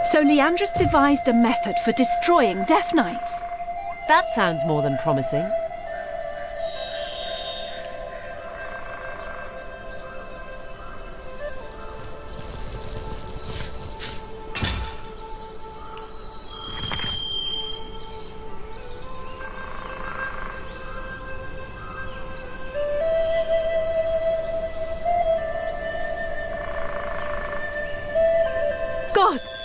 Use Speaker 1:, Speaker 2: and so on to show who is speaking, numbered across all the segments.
Speaker 1: So Leandrus devised a method for destroying Death Knights.
Speaker 2: That sounds more than promising.
Speaker 1: Gods!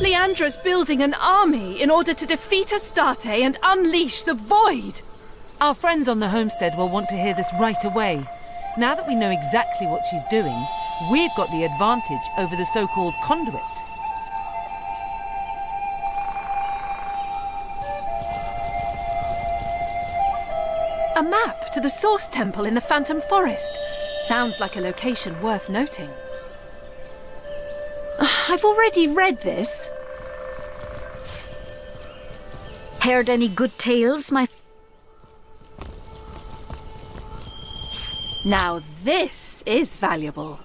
Speaker 1: Leandra's building an army in order to defeat Astarte and unleash the Void!
Speaker 2: Our friends on the homestead will want to hear this right away. Now that we know exactly what she's doing, we've got the advantage over the so-called conduit.
Speaker 1: A map to the Source Temple in the Phantom Forest. Sounds like a location worth noting. I've already read this.
Speaker 3: Heard any good tales, my...
Speaker 1: Now this is valuable.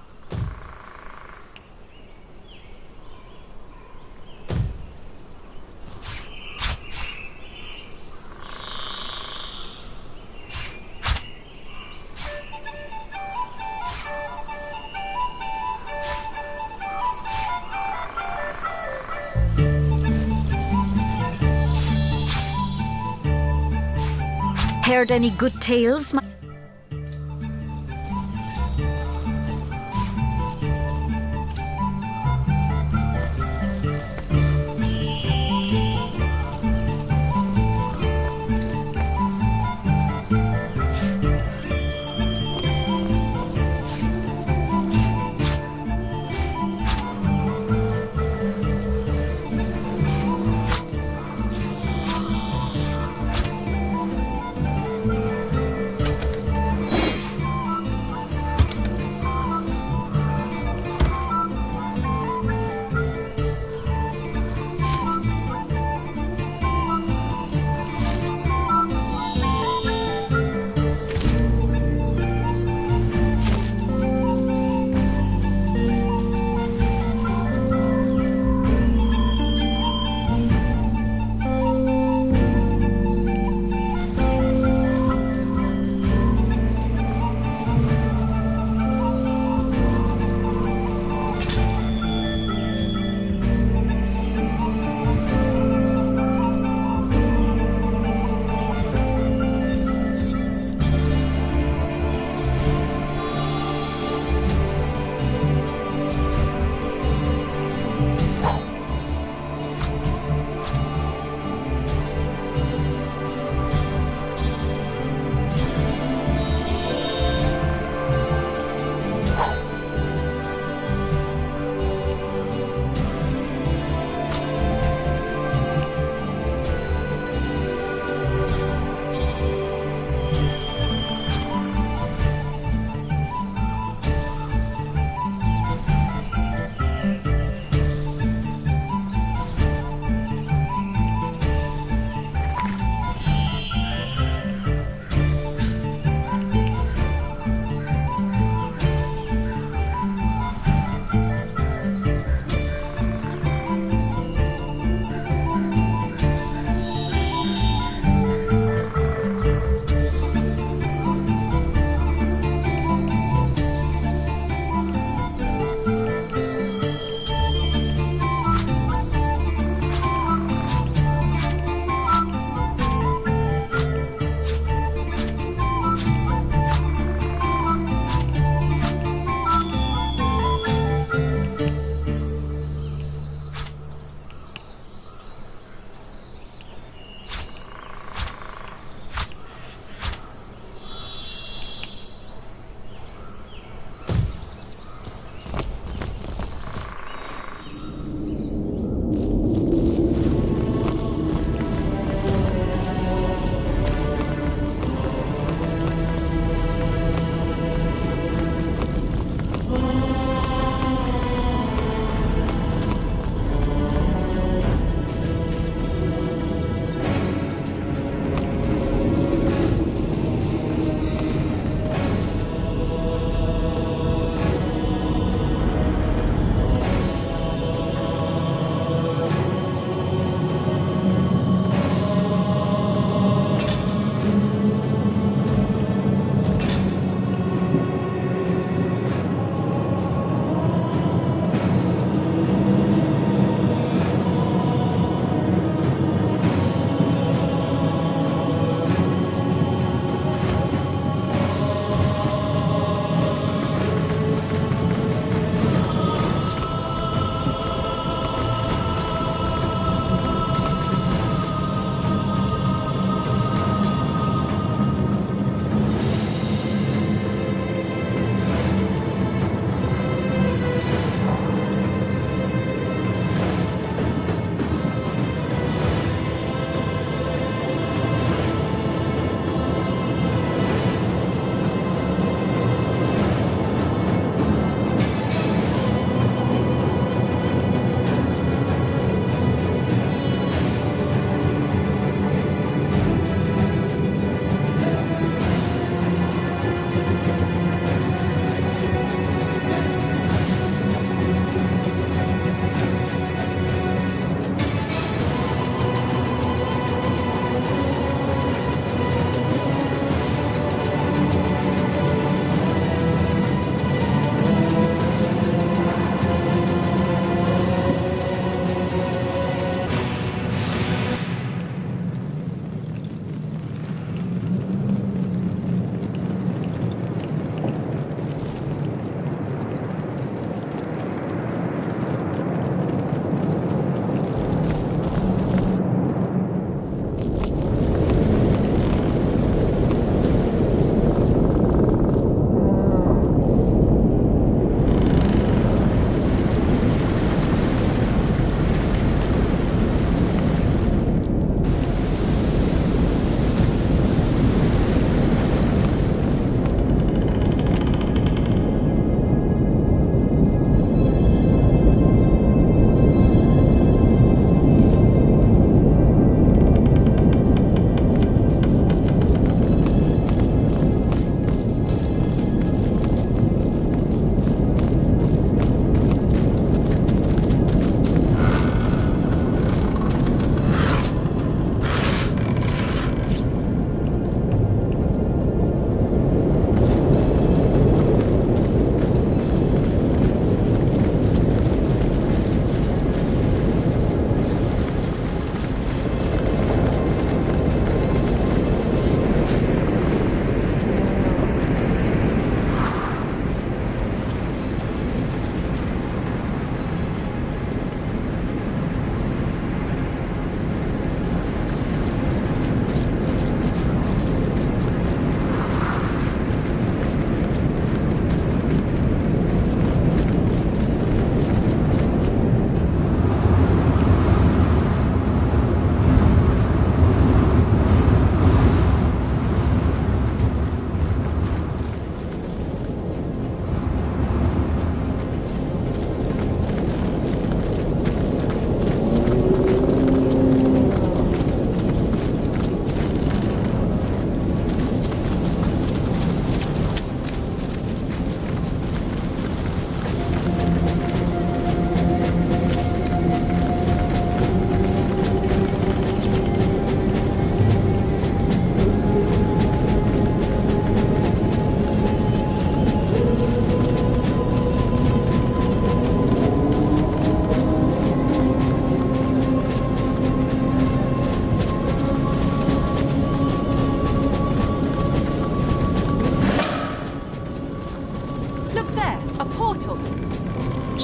Speaker 3: Heard any good tales, my...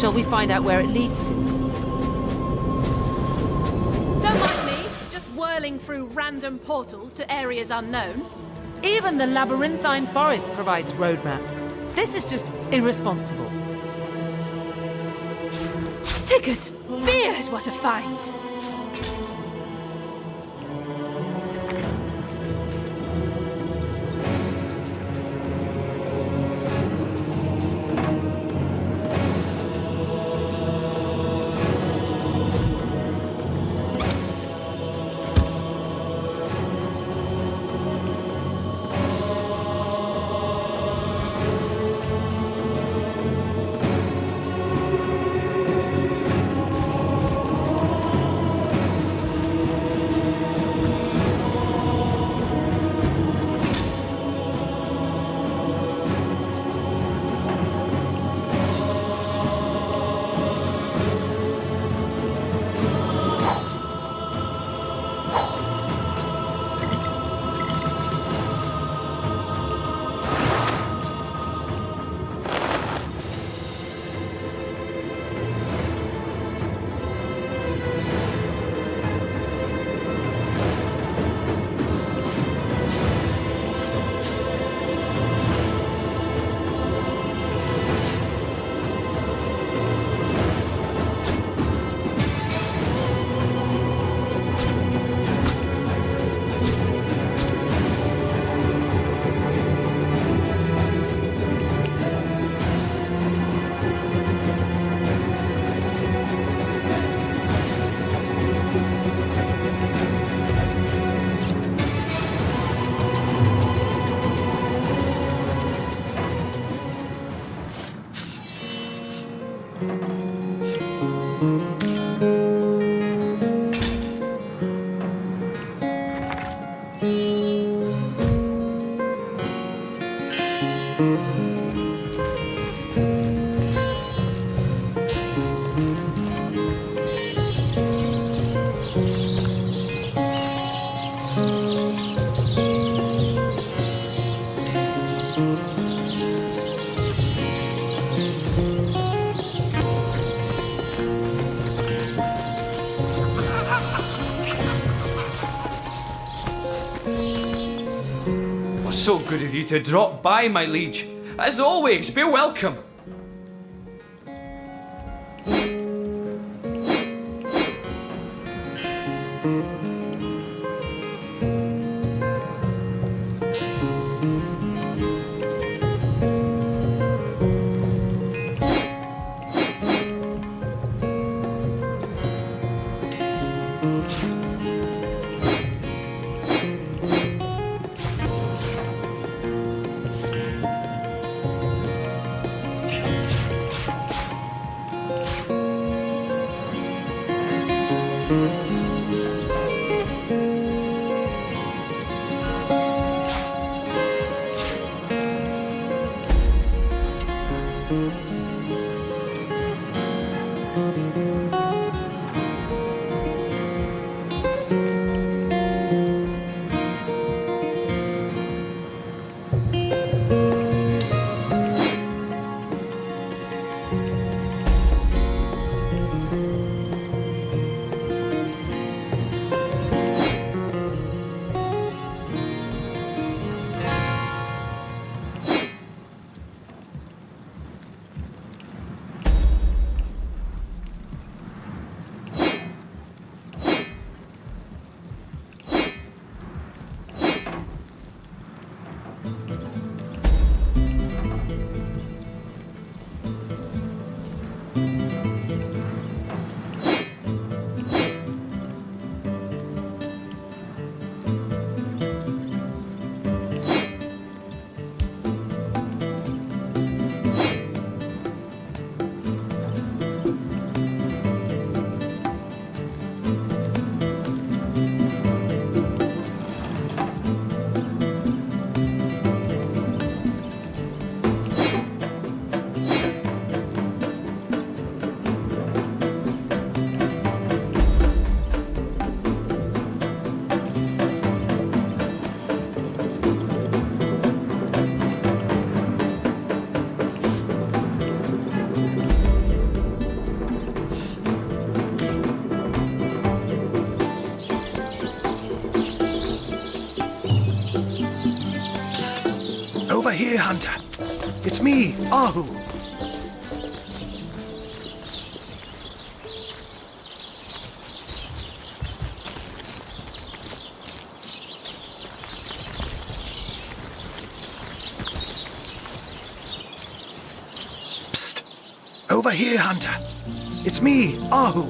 Speaker 2: Shall we find out where it leads to?
Speaker 1: Don't mind me, just whirling through random portals to areas unknown.
Speaker 2: Even the labyrinthine forest provides roadmaps. This is just irresponsible.
Speaker 1: Sigurd's beard, what a find!
Speaker 4: So good of you to drop by, my liege. As always, be welcome.
Speaker 5: Hunter. It's me, Ahu. Psst. Over here, Hunter. It's me, Ahu.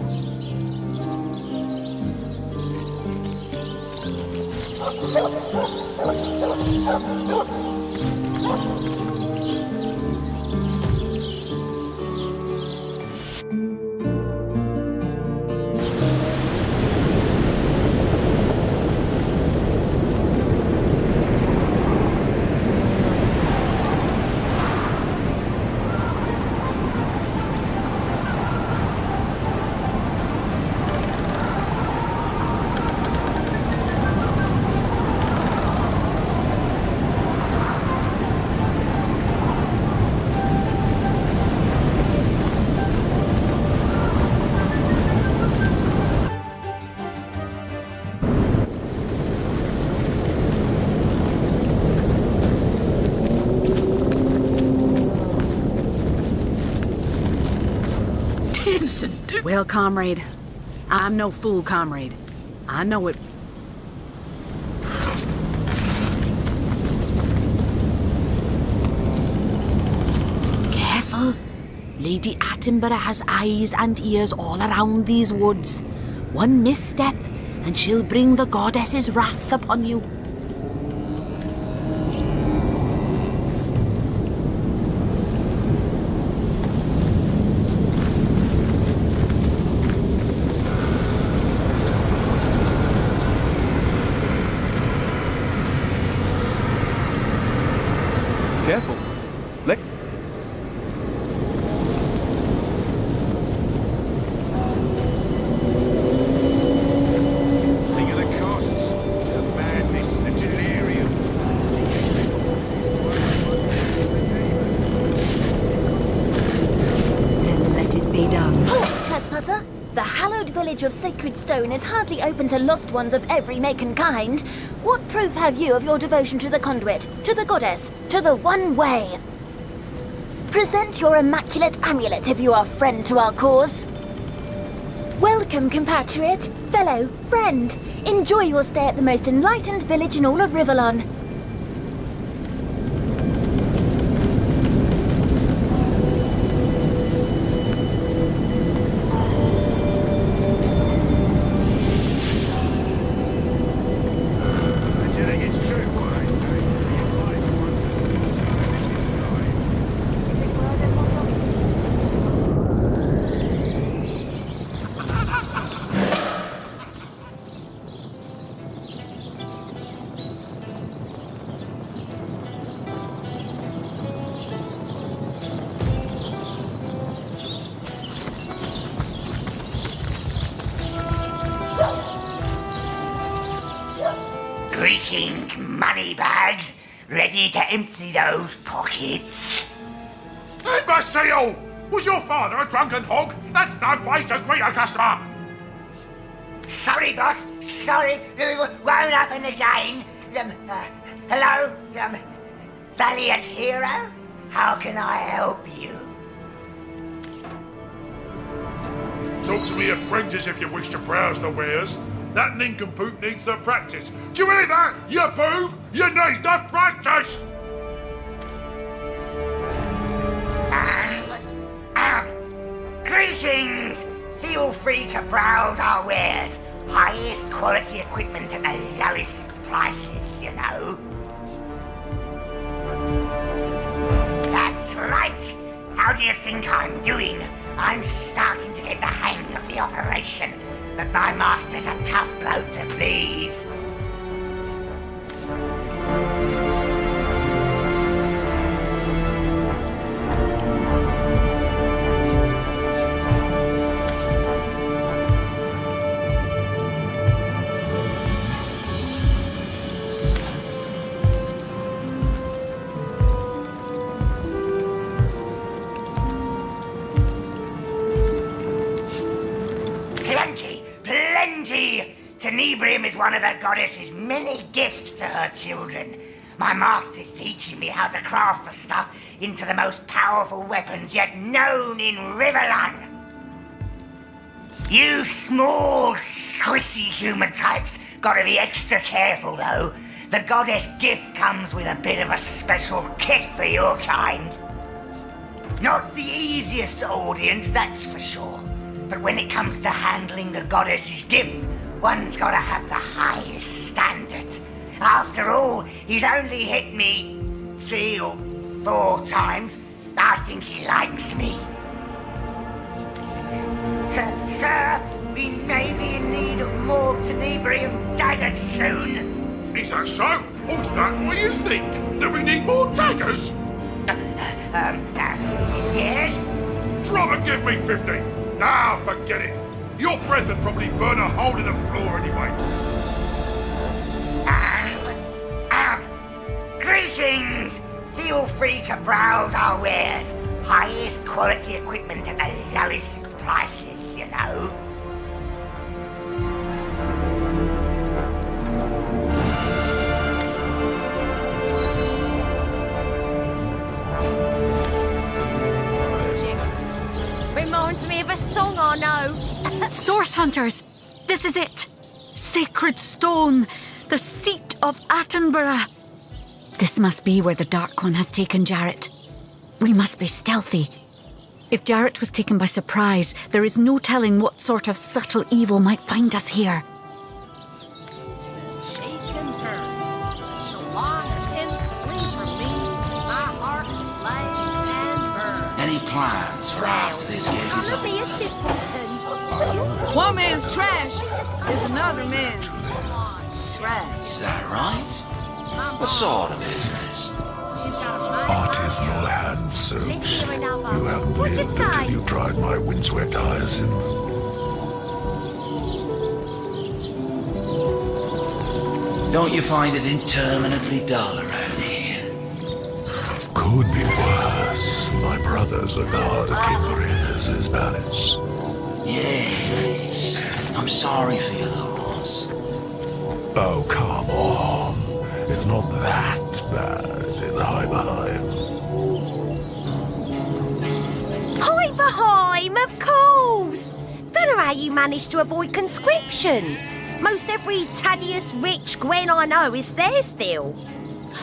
Speaker 6: Well, comrade, I'm no fool, comrade. I know it. Careful. Lady Atenbera has eyes and ears all around these woods. One misstep, and she'll bring the goddess's wrath upon you.
Speaker 7: Careful.
Speaker 5: Think of the costs, the madness, the delirium.
Speaker 3: Then let it be done.
Speaker 8: Halt, trespasser! The hallowed village of Sacred Stone is hardly open to lost ones of every make and kind. What proof have you of your devotion to the conduit, to the goddess, to the one way? Present your immaculate amulet if you are friend to our cause. Welcome, compatriot, fellow, friend. Enjoy your stay at the most enlightened village in all of Rivellon.
Speaker 9: Greeting, moneybags. Ready to empty those pockets?
Speaker 5: Imbecile! Was your father a drunken hog? That's no way to greet a customer!
Speaker 9: Sorry, boss. Sorry. Won't happen again. Hello? Valiant hero? How can I help you?
Speaker 5: Talk to me, apprentice, if you wish to browse the wares. That nincompoop needs the practice. Do you hear that, you boob? You need the practice!
Speaker 9: Greetings! Feel free to browse our wares. Highest quality equipment at the lowest prices, you know. That's right. How do you think I'm doing? I'm starting to get the hang of the operation, but my master's a tough bloke to please. Plenty! Tenebrium is one of the goddess's many gifts to her children. My master's teaching me how to craft the stuff into the most powerful weapons yet known in Riverland. You small, squishy human types gotta be extra careful, though. The goddess gift comes with a bit of a special kick for your kind. Not the easiest audience, that's for sure. But when it comes to handling the goddess's gift, one's gotta have the highest standards. After all, he's only hit me 3 or 4 times. I think he likes me. Sir, we may be in need of more tenebrium daggers soon.
Speaker 5: Is that so? What's that? What do you think? That we need more daggers?
Speaker 9: Yes?
Speaker 5: Drop and give me 50. Nah, forget it. Your breath would probably burn a hole in the floor anyway.
Speaker 9: Greetings! Feel free to browse our wares. Highest quality equipment at the lowest prices, you know.
Speaker 8: Reminds me of a song I know.
Speaker 3: Source hunters! This is it! Sacred stone! The seat of Atenbera! This must be where the Dark One has taken Jarrett. We must be stealthy. If Jarrett was taken by surprise, there is no telling what sort of subtle evil might find us here.
Speaker 7: Any plans for after this gig is over?
Speaker 2: One man's trash is another man's trash.
Speaker 7: Is that right? What sort of business?
Speaker 5: Artisanal hand soaps. You haven't lived until you tried my windswept hyacinth.
Speaker 7: Don't you find it interminably dull around here?
Speaker 5: Could be worse. My brother's a guard at King Maria's palace.
Speaker 7: Yes. I'm sorry for your loss.
Speaker 5: Oh, come on. It's not that bad in Heimerheim.
Speaker 8: Heimerheim, of course! Don't know how you managed to avoid conscription. Most every Thaddeus Rich Gwen I know is there still.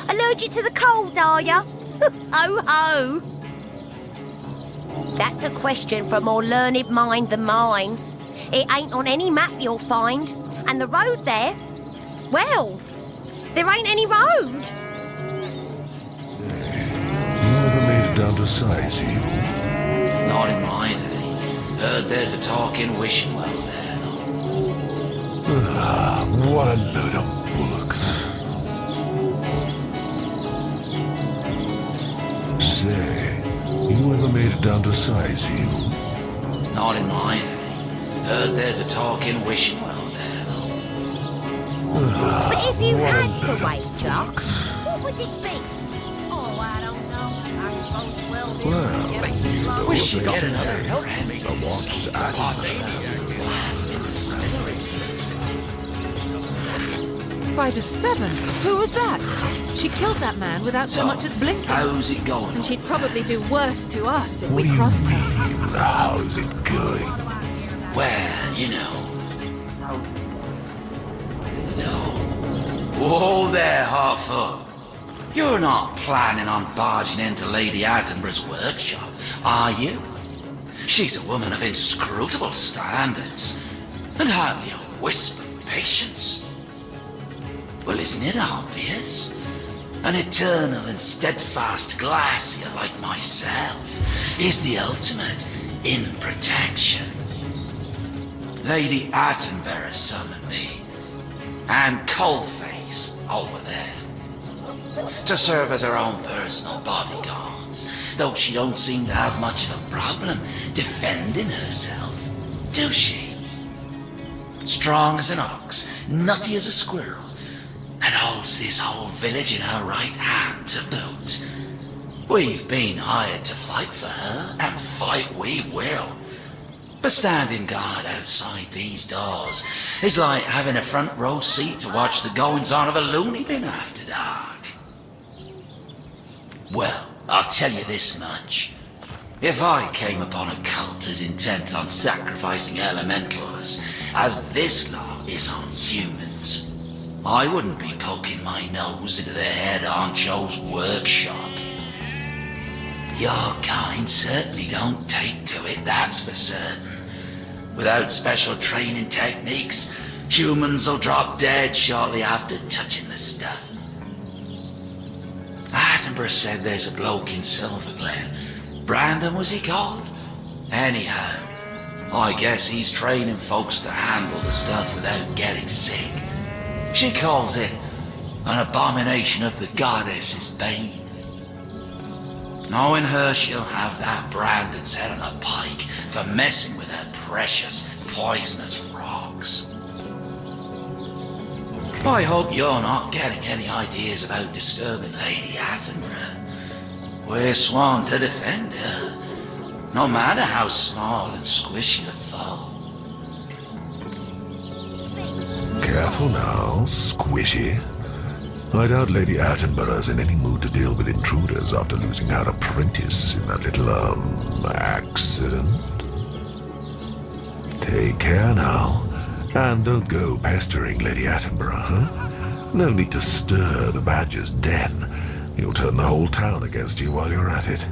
Speaker 8: Allergic to the cold, are ya? Ho ho! That's a question for a more learned mind than mine. It ain't on any map you'll find. And the road there, well, there ain't any road.
Speaker 5: You ever made it down to Sizeville?
Speaker 7: Not in mine, eh? Heard there's a talking wishing well there, though.
Speaker 5: Ah, what a load of bullocks. Say, you ever made it down to Sizeville?
Speaker 7: Not in mine, eh? Heard there's a talking wishing well there, though.
Speaker 5: Ah,
Speaker 8: But if you
Speaker 5: what a
Speaker 8: had to
Speaker 5: load of
Speaker 8: wager,
Speaker 5: bullocks.
Speaker 8: what would it be? Oh, I don't know. I suppose well,
Speaker 5: Well, you know
Speaker 7: Wish you
Speaker 5: what
Speaker 7: got
Speaker 5: they
Speaker 7: another
Speaker 5: say.
Speaker 7: friend.
Speaker 5: The watch at
Speaker 2: By the 7th? Who was that? She killed that man without so much as blinking.
Speaker 7: How's it going?
Speaker 1: And she'd probably do worse to us if
Speaker 5: What
Speaker 1: we
Speaker 5: do you
Speaker 1: crossed
Speaker 5: mean?
Speaker 1: her.
Speaker 5: How's it going?
Speaker 7: Well, you know. No. Whoa there, Hartford. You're not planning on barging into Lady Attenborough's workshop, are you? She's a woman of inscrutable standards, and hardly a wisp of patience. Well, isn't it obvious? An eternal and steadfast glacier like myself is the ultimate in protection. Lady Attenbera summoned me, and Coalface over there, to serve as her own personal bodyguards, though she don't seem to have much of a problem defending herself, do she? Strong as an ox, nutty as a squirrel, and holds this whole village in her right hand to boot. We've been hired to fight for her, and fight we will. But standing guard outside these doors is like having a front row seat to watch the goings-on of a loony bin after dark. Well, I'll tell you this much. If I came upon a cult as intent on sacrificing elementals as this lot is on humans, I wouldn't be poking my nose into the head honcho's workshop. Your kind certainly don't take to it, that's for certain. Without special training techniques, humans will drop dead shortly after touching the stuff. Attenbera said there's a bloke in Silverglen. Brandon, was he called? Anyhow, I guess he's training folks to handle the stuff without getting sick. She calls it an abomination of the goddess's bane. Knowing her, she'll have that Brandon's head on a pike for messing with her precious, poisonous rocks. I hope you're not getting any ideas about disturbing Lady Attenbera. We're sworn to defend her, no matter how small and squishy the foe.
Speaker 5: Careful now, squishy. I doubt Lady Attenbera's in any mood to deal with intruders after losing her apprentice in that little, accident. Take care now, and don't go pestering Lady Attenbera, huh? No need to stir the Badger's den. You'll turn the whole town against you while you're at it.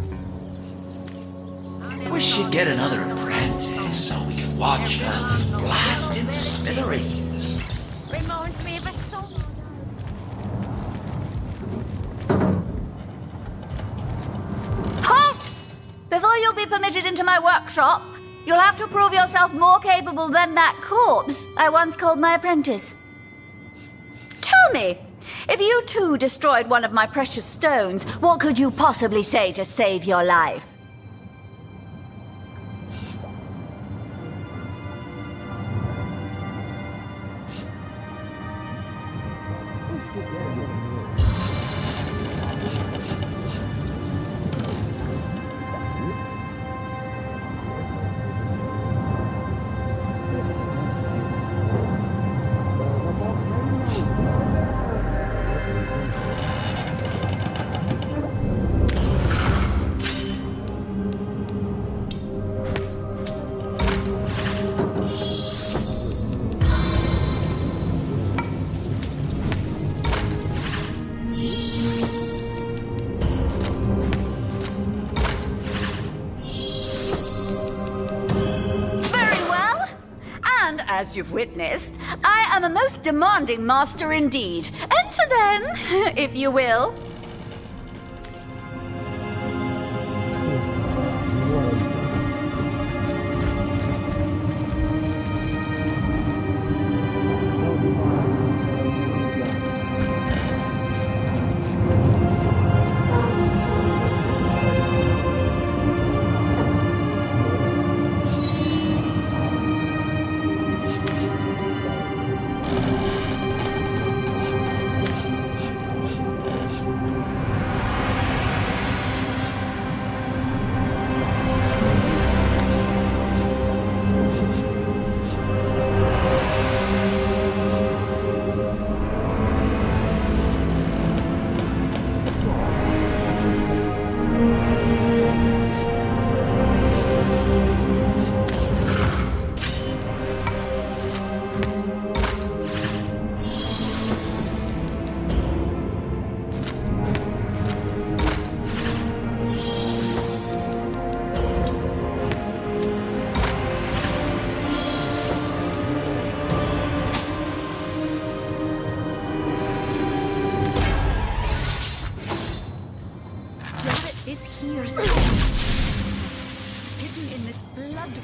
Speaker 7: We should get another apprentice so we can watch her blast into smithereens.
Speaker 8: Reminds me of a song. Halt! Before you'll be permitted into my workshop, you'll have to prove yourself more capable than that corpse I once called my apprentice. Tell me, if you too destroyed one of my precious stones, what could you possibly say to save your life? As you've witnessed, I am a most demanding master indeed. Enter then, if you will.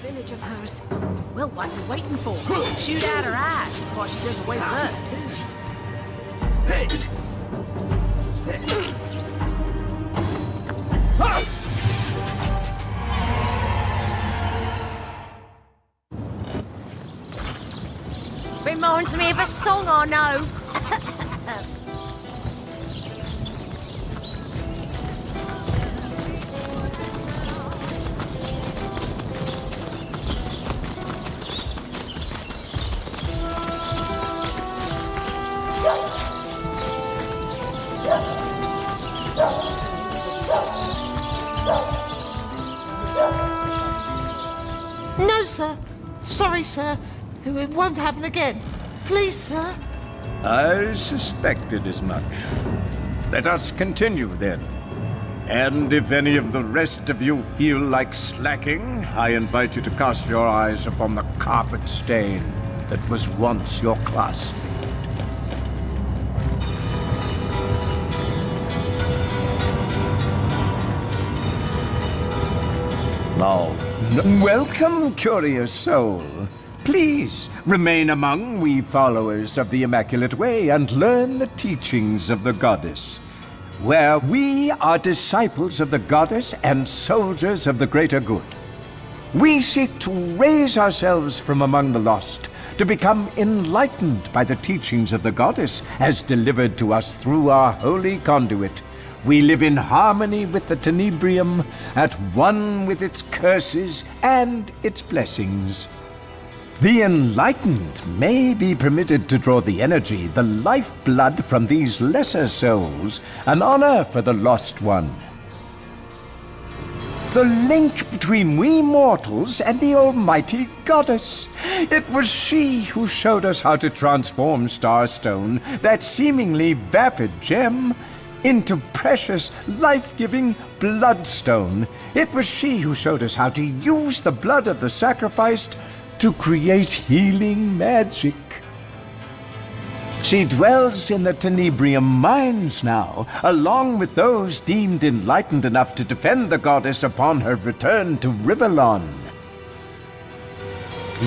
Speaker 8: Village of hers. Well, what are you waiting for? Shoot out her eyes before she does away with us, too.
Speaker 7: Hey!
Speaker 6: Reminds me of a song I know.
Speaker 10: Sorry, sir. It won't happen again. Please, sir.
Speaker 11: I suspected as much. Let us continue then. And if any of the rest of you feel like slacking, I invite you to cast your eyes upon the carpet stain that was once your classmate. Now, welcome, curious soul. Please remain among we followers of the Immaculate Way and learn the teachings of the goddess, where we are disciples of the goddess and soldiers of the greater good. We seek to raise ourselves from among the lost, to become enlightened by the teachings of the goddess as delivered to us through our holy conduit. We live in harmony with the tenebrium, at one with its curses and its blessings. The enlightened may be permitted to draw the energy, the lifeblood from these lesser souls, an honor for the lost one. The link between we mortals and the almighty goddess. It was she who showed us how to transform Starstone, that seemingly vapid gem, into precious, life-giving bloodstone. It was she who showed us how to use the blood of the sacrificed to create healing magic. She dwells in the Tenebrium mines now, along with those deemed enlightened enough to defend the goddess upon her return to Rivellon.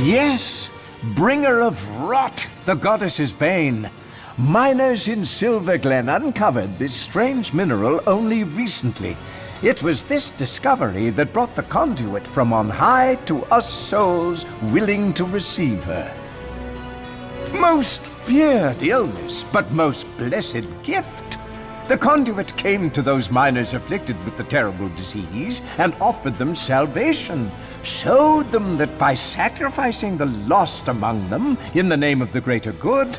Speaker 11: Yes, bringer of rot, the goddess's bane. Miners in Silverglen uncovered this strange mineral only recently. It was this discovery that brought the conduit from on high to us souls willing to receive her. Most feared illness, but most blessed gift. The conduit came to those miners afflicted with the terrible disease and offered them salvation, showed them that by sacrificing the lost among them in the name of the greater good,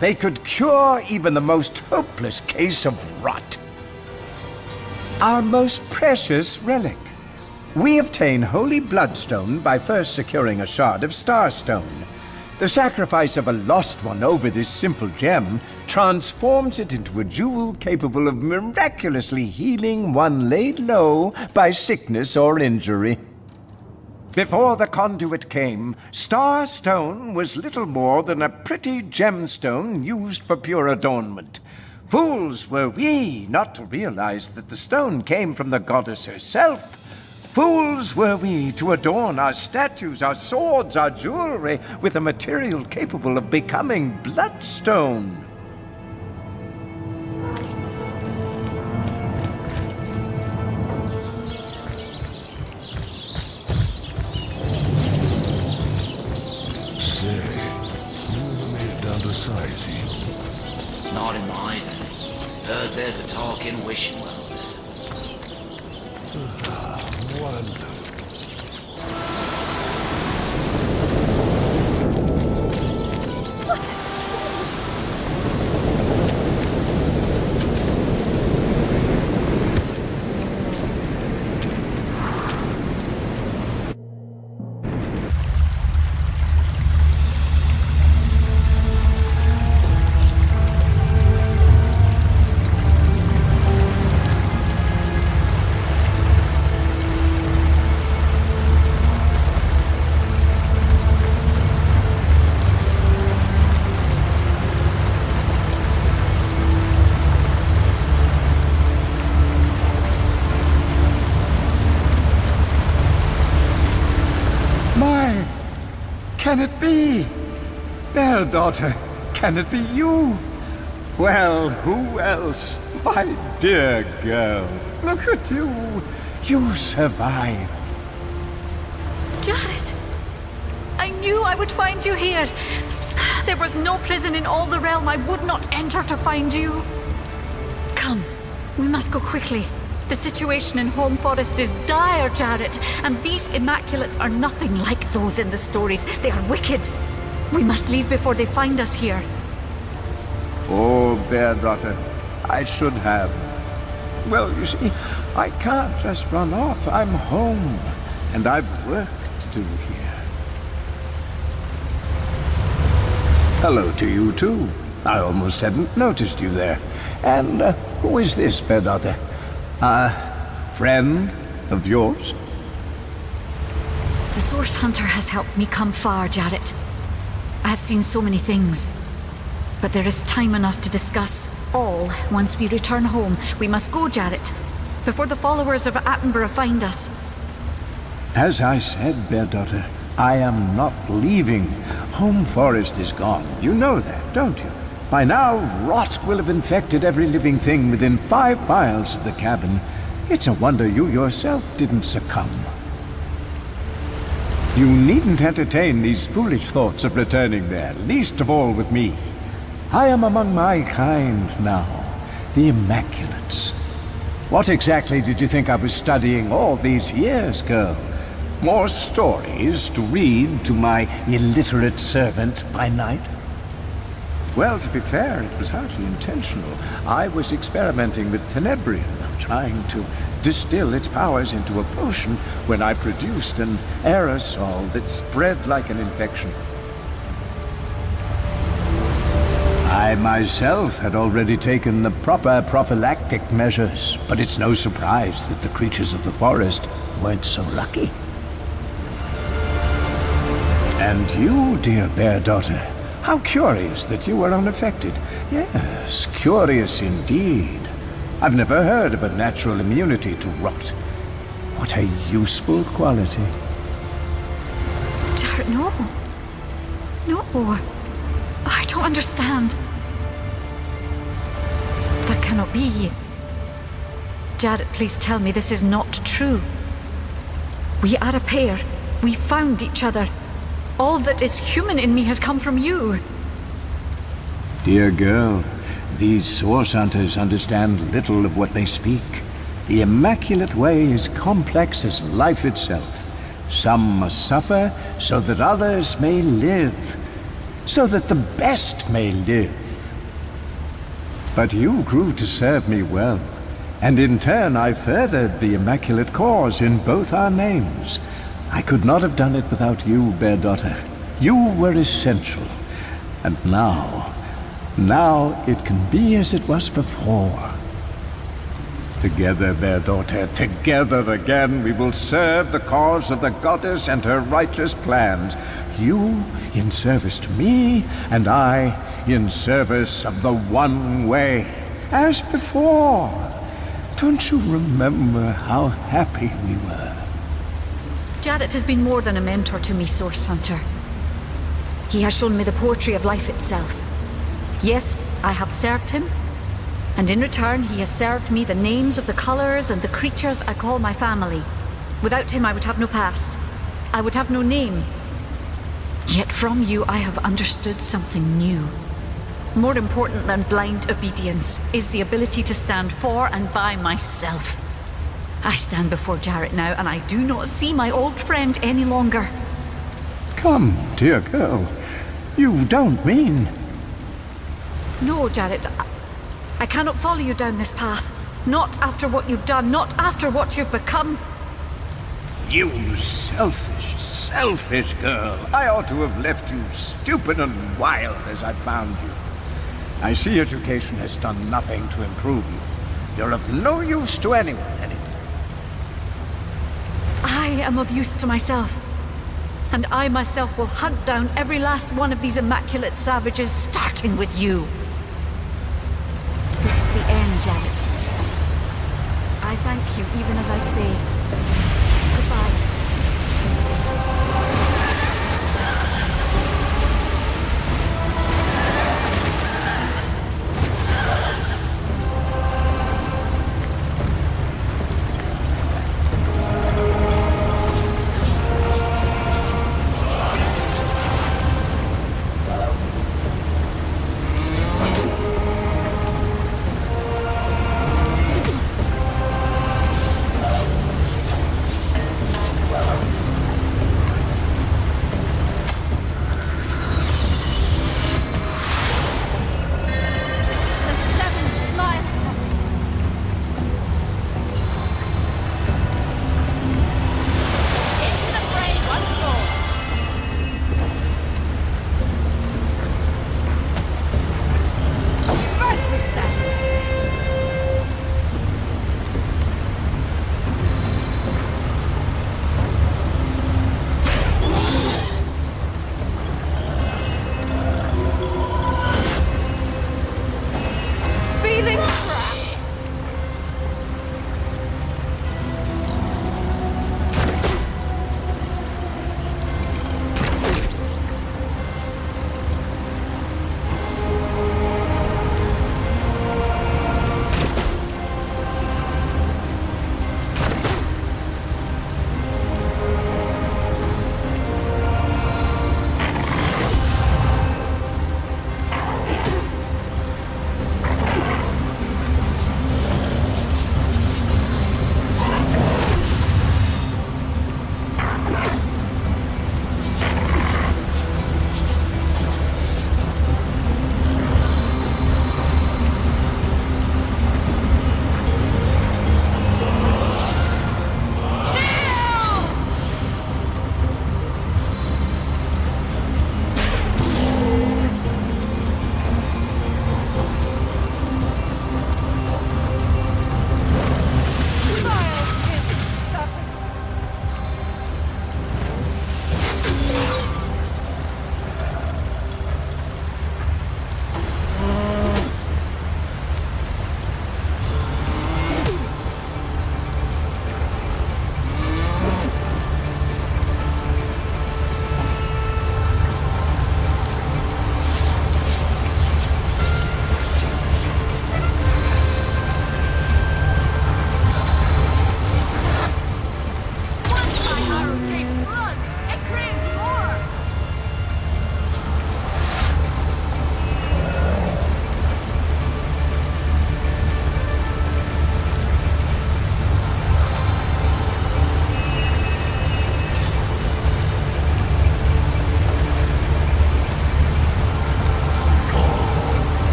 Speaker 11: they could cure even the most hopeless case of rot. Our most precious relic. We obtain holy bloodstone by first securing a shard of starstone. The sacrifice of a lost one over this simple gem transforms it into a jewel capable of miraculously healing one laid low by sickness or injury. Before the conduit came, starstone was little more than a pretty gemstone used for pure adornment. Fools were we not to realize that the stone came from the goddess herself. Fools were we to adorn our statues, our swords, our jewelry with a material capable of becoming bloodstone.
Speaker 5: Say, who made it down to Sightseeing?
Speaker 7: Not in mine. Heard there's a talking wishing well.
Speaker 5: Wonderful.
Speaker 11: Can it be? Belle daughter, can it be you? Well, who else? My dear girl, look at you. You survived.
Speaker 3: Jared! I knew I would find you here. There was no prison in all the realm I would not enter to find you. Come, we must go quickly. The situation in Home Forest is dire, Jared, and these Immaculates are nothing like those in the stories. They are wicked. We must leave before they find us here.
Speaker 11: Oh, Bear Daughter, I should have. Well, you see, I can't just run off. I'm home, and I've work to do here. Hello to you, too. I almost hadn't noticed you there. And who is this, fair daughter? A friend of yours?
Speaker 3: The Source Hunter has helped me come far, Jarrett. I have seen so many things. But there is time enough to discuss all once we return home. We must go, Jarrett, before the followers of Attenbera find us.
Speaker 11: As I said, fair daughter, I am not leaving. Home Forest is gone. You know that, don't you? By now, rot will have infected every living thing within 5 miles of the cabin. It's a wonder you yourself didn't succumb. You needn't entertain these foolish thoughts of returning there, least of all with me. I am among my kind now, the Immaculates. What exactly did you think I was studying all these years, girl? More stories to read to my illiterate servant by night? Well, to be fair, it was hardly intentional. I was experimenting with Tenebrium, trying to distill its powers into a potion when I produced an aerosol that spread like an infection. I myself had already taken the proper prophylactic measures, but it's no surprise that the creatures of the forest weren't so lucky. And you, dear bear daughter, how curious that you were unaffected. Yes, curious indeed. I've never heard of a natural immunity to rot. What a useful quality.
Speaker 3: Jarrett, no. No. I don't understand. That cannot be. Jarrett, please tell me this is not true. We are a pair. We found each other. All that is human in me has come from you.
Speaker 11: Dear girl, these Source Hunters understand little of what they speak. The Immaculate Way is complex as life itself. Some must suffer so that others may live, so that the best may live. But you grew to serve me well, and in turn I furthered the Immaculate cause in both our names. I could not have done it without you, bear daughter. You were essential. And now it can be as it was before. Together, bear daughter, together again, we will serve the cause of the goddess and her righteous plans. You in service to me, and I in service of the One Way, as before. Don't you remember how happy we were?
Speaker 3: Jarrett has been more than a mentor to me, Source Hunter. He has shown me the poetry of life itself. Yes, I have served him, and in return he has served me the names of the colors and the creatures I call my family. Without him I would have no past. I would have no name. Yet from you I have understood something new. More important than blind obedience is the ability to stand for and by myself. I stand before Jarrett now, and I do not see my old friend any longer.
Speaker 11: Come, dear girl. You don't mean...
Speaker 3: No, Jarrett. I cannot follow you down this path. Not after what you've done, not after what you've become.
Speaker 11: You selfish girl. I ought to have left you stupid and wild as I found you. I see education has done nothing to improve you. You're of no use to anyone anymore.
Speaker 3: I am of use to myself. And I myself will hunt down every last one of these immaculate savages, starting with you. This is the end, Jarrett. I thank you, even as I say goodbye.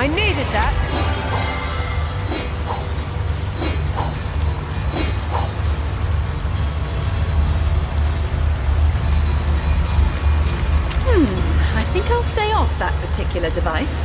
Speaker 2: I needed that.
Speaker 1: I think I'll stay off that particular device.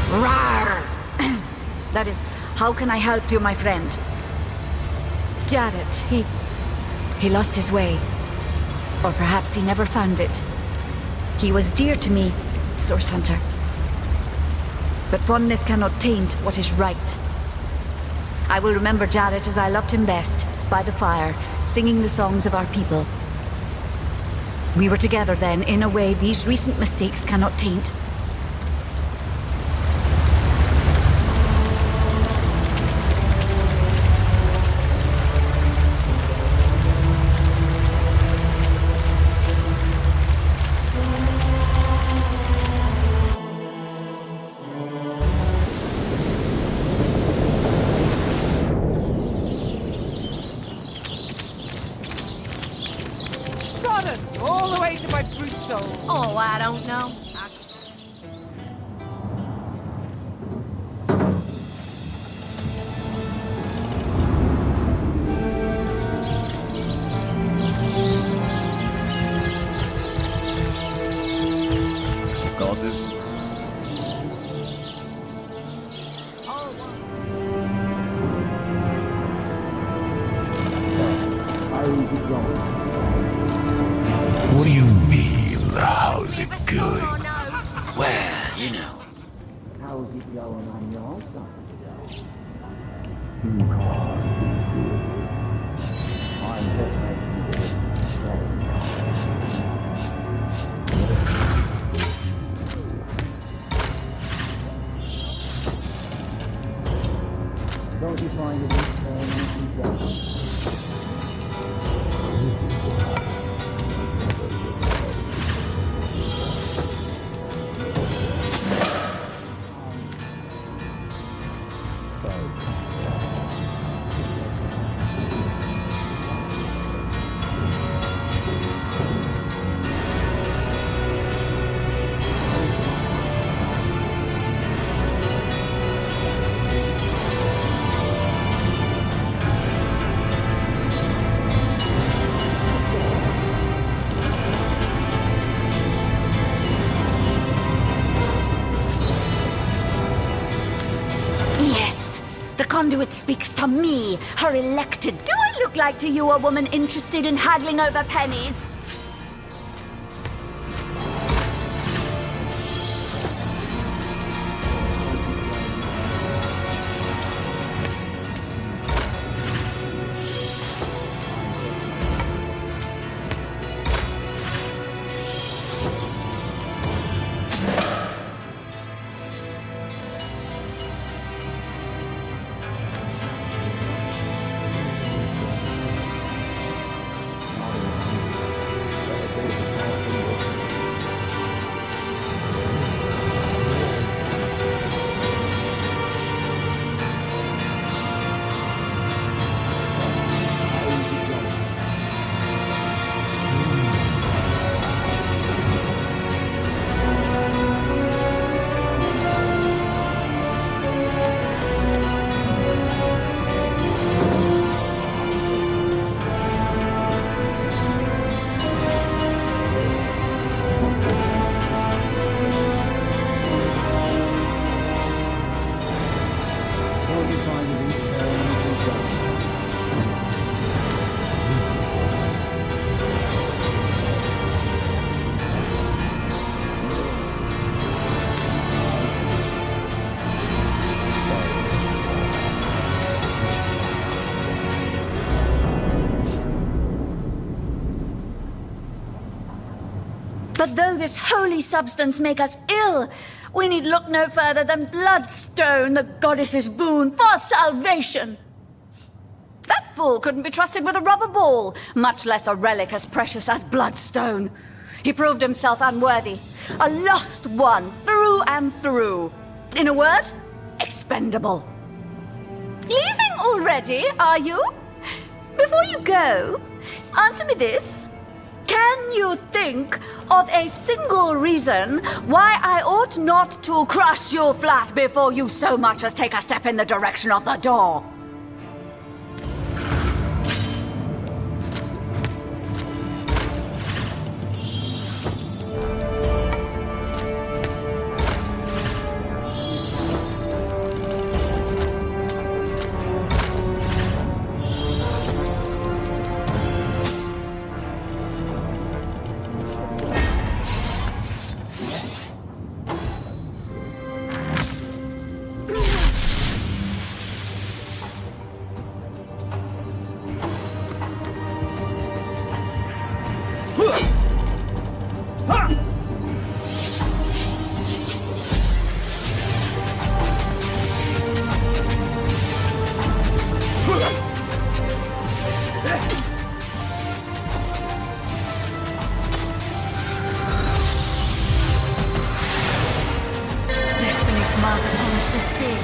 Speaker 3: Rawr! That is, how can I help you, my friend?
Speaker 1: Jared,
Speaker 3: He lost his way. Or perhaps he never found it. He was dear to me, Source Hunter. But fondness cannot taint what is right. I will remember Jared as I loved him best, by the fire, singing the songs of our people. We were together then, in a way these recent mistakes cannot taint.
Speaker 2: All the way to my brute soul.
Speaker 1: Oh, I don't know.
Speaker 5: What do you mean, how's it going?
Speaker 7: Well, you know.
Speaker 9: How's it going on your side? Don't you find it interesting?
Speaker 3: The conduit speaks to me, her elected. Do I look like to you a woman interested in haggling over pennies? But though this holy substance make us ill, we need look no further than bloodstone, the goddess's boon for salvation. That fool couldn't be trusted with a rubber ball, much less a relic as precious as bloodstone. He proved himself unworthy, a lost one through and through. In a word, expendable. Leaving already, are you? Before you go, answer me this. Can you think of a single reason why I ought not to crush you flat before you so much as take a step in the direction of the door? Destiny smiles upon us this day.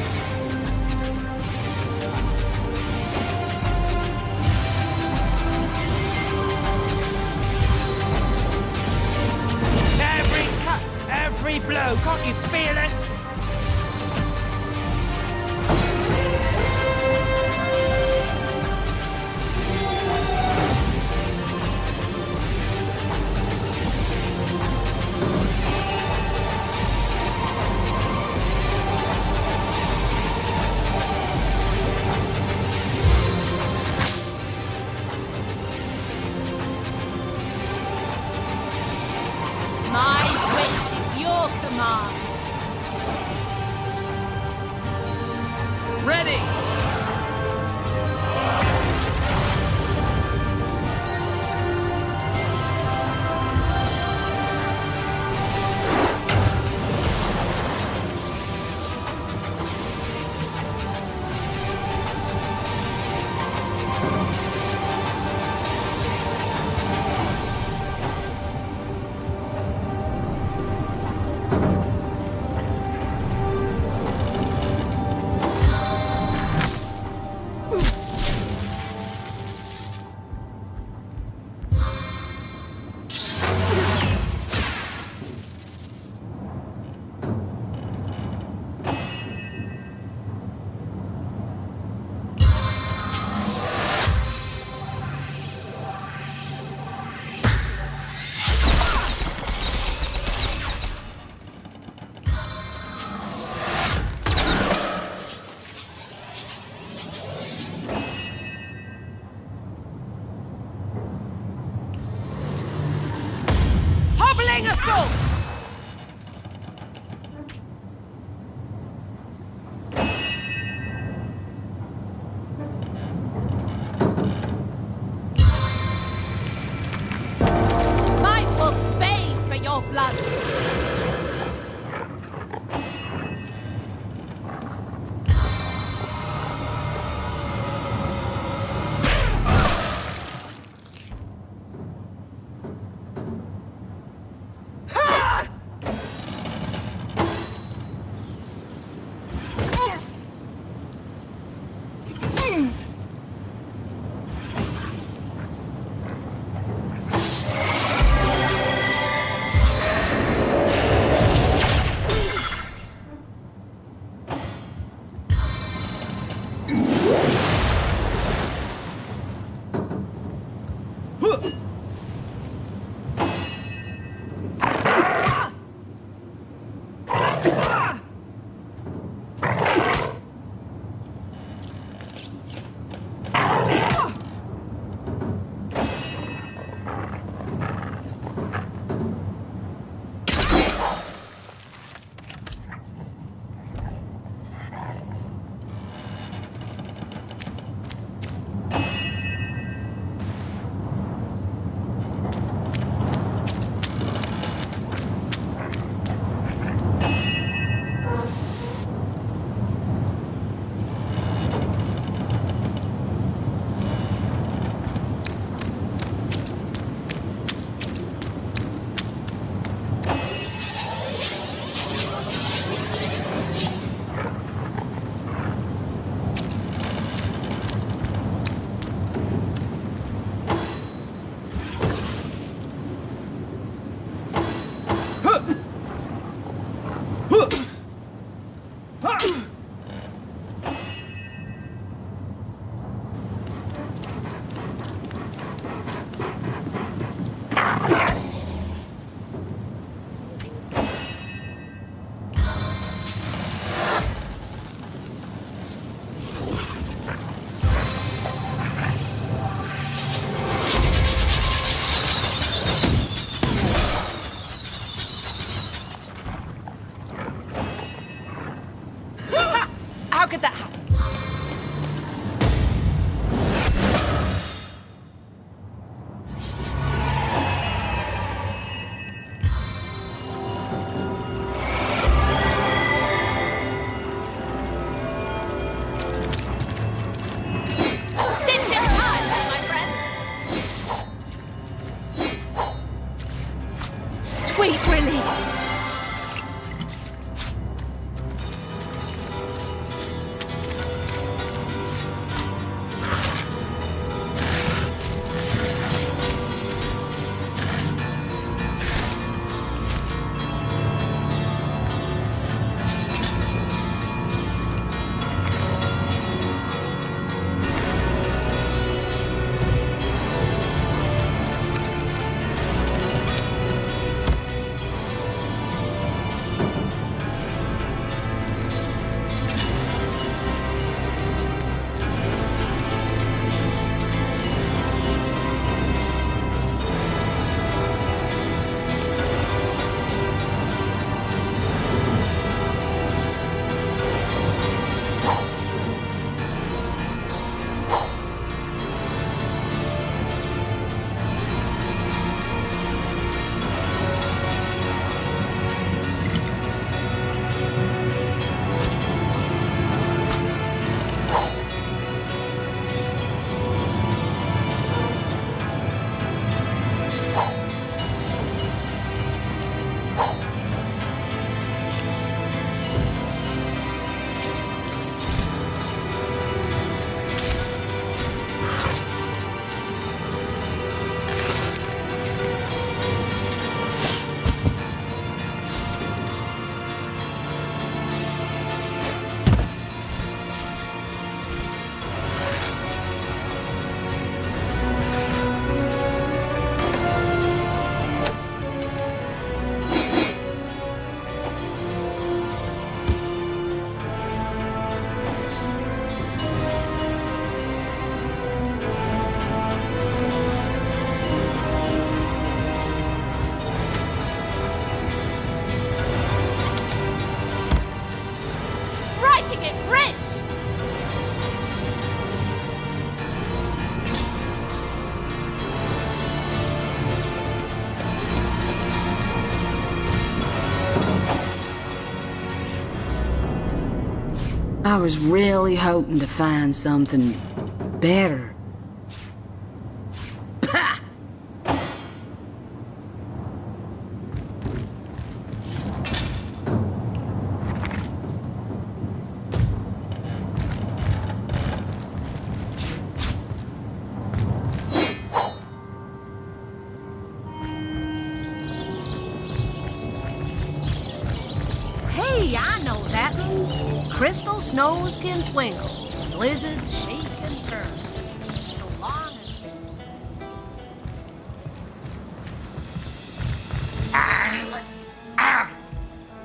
Speaker 12: Every cut, every blow, can't you feel it?
Speaker 1: My wish is your command.
Speaker 12: Ready! Hobbling assault!
Speaker 1: My wolf bays for your blood. Sweet relief.
Speaker 6: I was really hoping to find something better. Pah!
Speaker 13: Hey, I know that. Crystal snows can twinkle, blizzards shake and turn. So long
Speaker 9: as...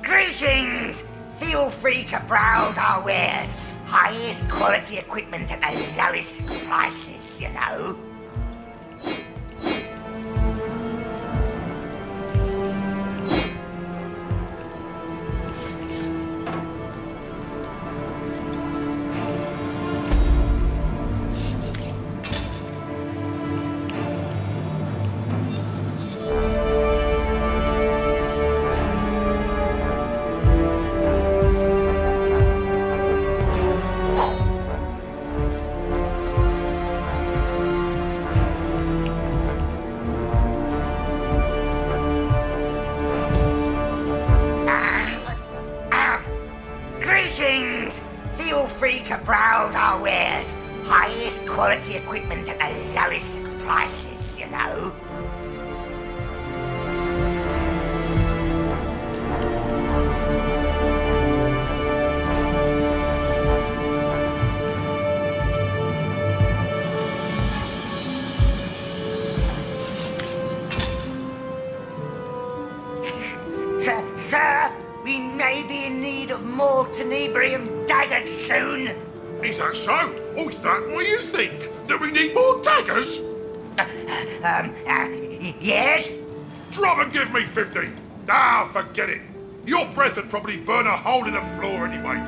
Speaker 9: Greetings! Feel free to browse our wares. Highest quality equipment at the lowest prices, you know. Greetings! Feel free to browse our wares. Highest quality equipment at the lowest prices, you know. Sir, we may be in need of more tenebrium daggers soon.
Speaker 5: Is that so? Or is that what you think? That we need more daggers?
Speaker 9: Yes?
Speaker 5: Drop and give me 50. Ah, forget it. Your breath would probably burn a hole in the floor anyway.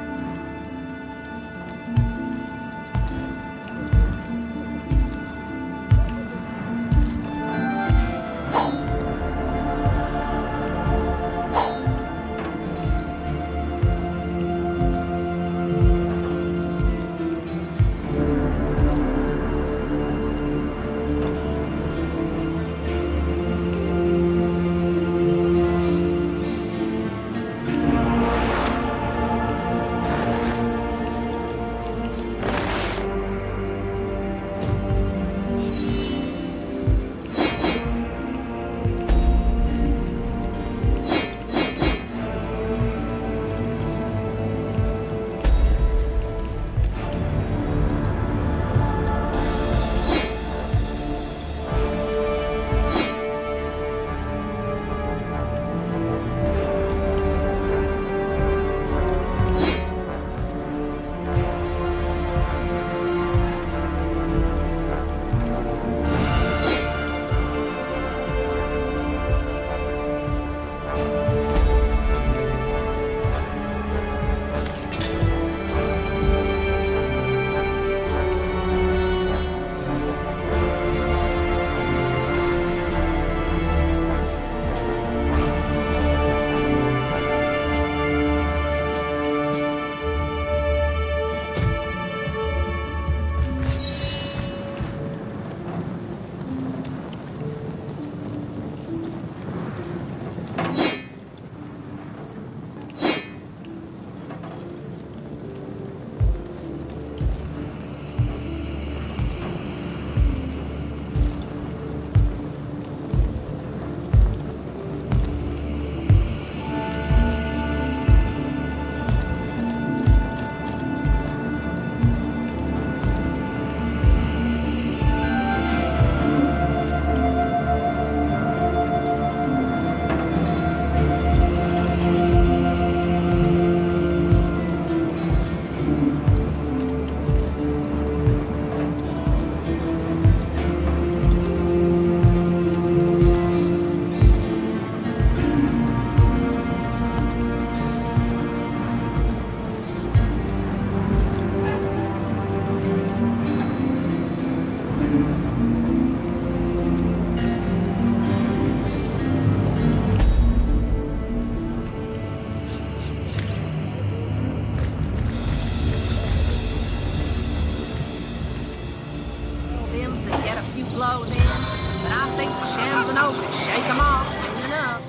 Speaker 13: few blows in, but I think the Shambino could shake 'em off soon enough.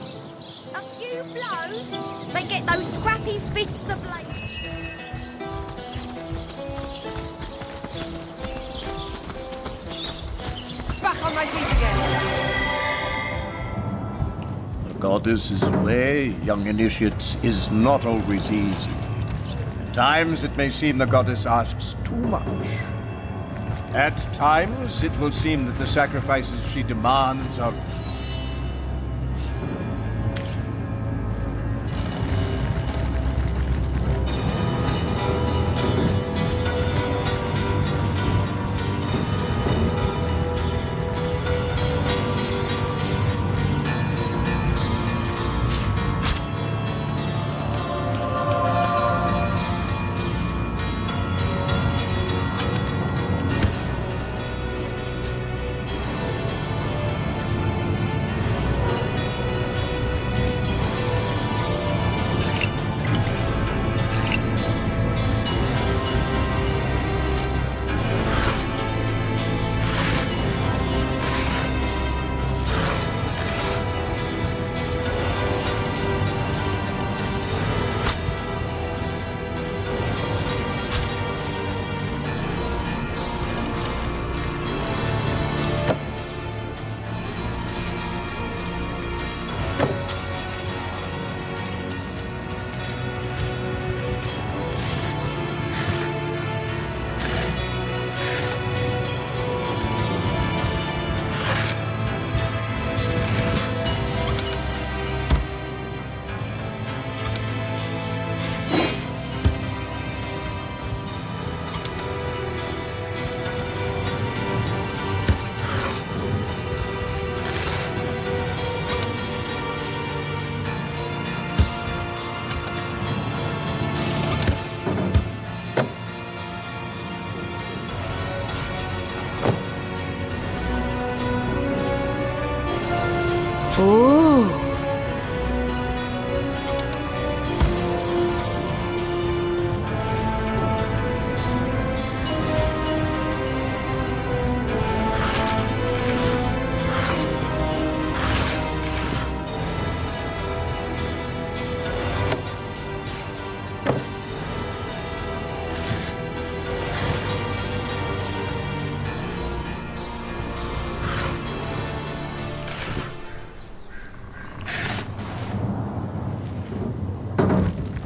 Speaker 14: A few blows? They get those scrappy fists of blade.
Speaker 12: Back on my feet again.
Speaker 11: The goddess's way, young initiates, is not always easy. At times it may seem the goddess asks too much. At times it will seem that the sacrifices she demands are...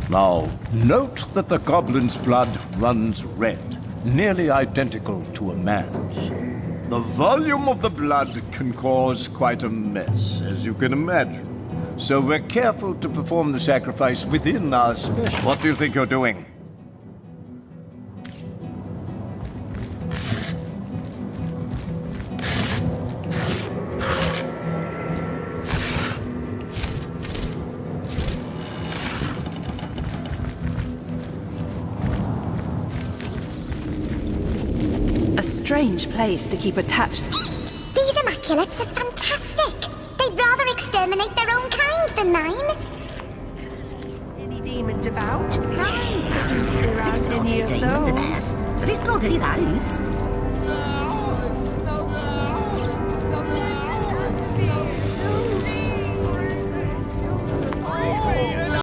Speaker 11: Now, note that the goblin's blood runs red, nearly identical to a man's. The volume of the blood can cause quite a mess, as you can imagine. So we're careful to perform the sacrifice within our special... What do you think you're doing?
Speaker 1: Strange place to keep attached.
Speaker 8: These immaculates are fantastic. They'd rather exterminate their own kind than mine.
Speaker 14: Any demons about? I couldn't see around any of those.
Speaker 6: At least they're not in the house.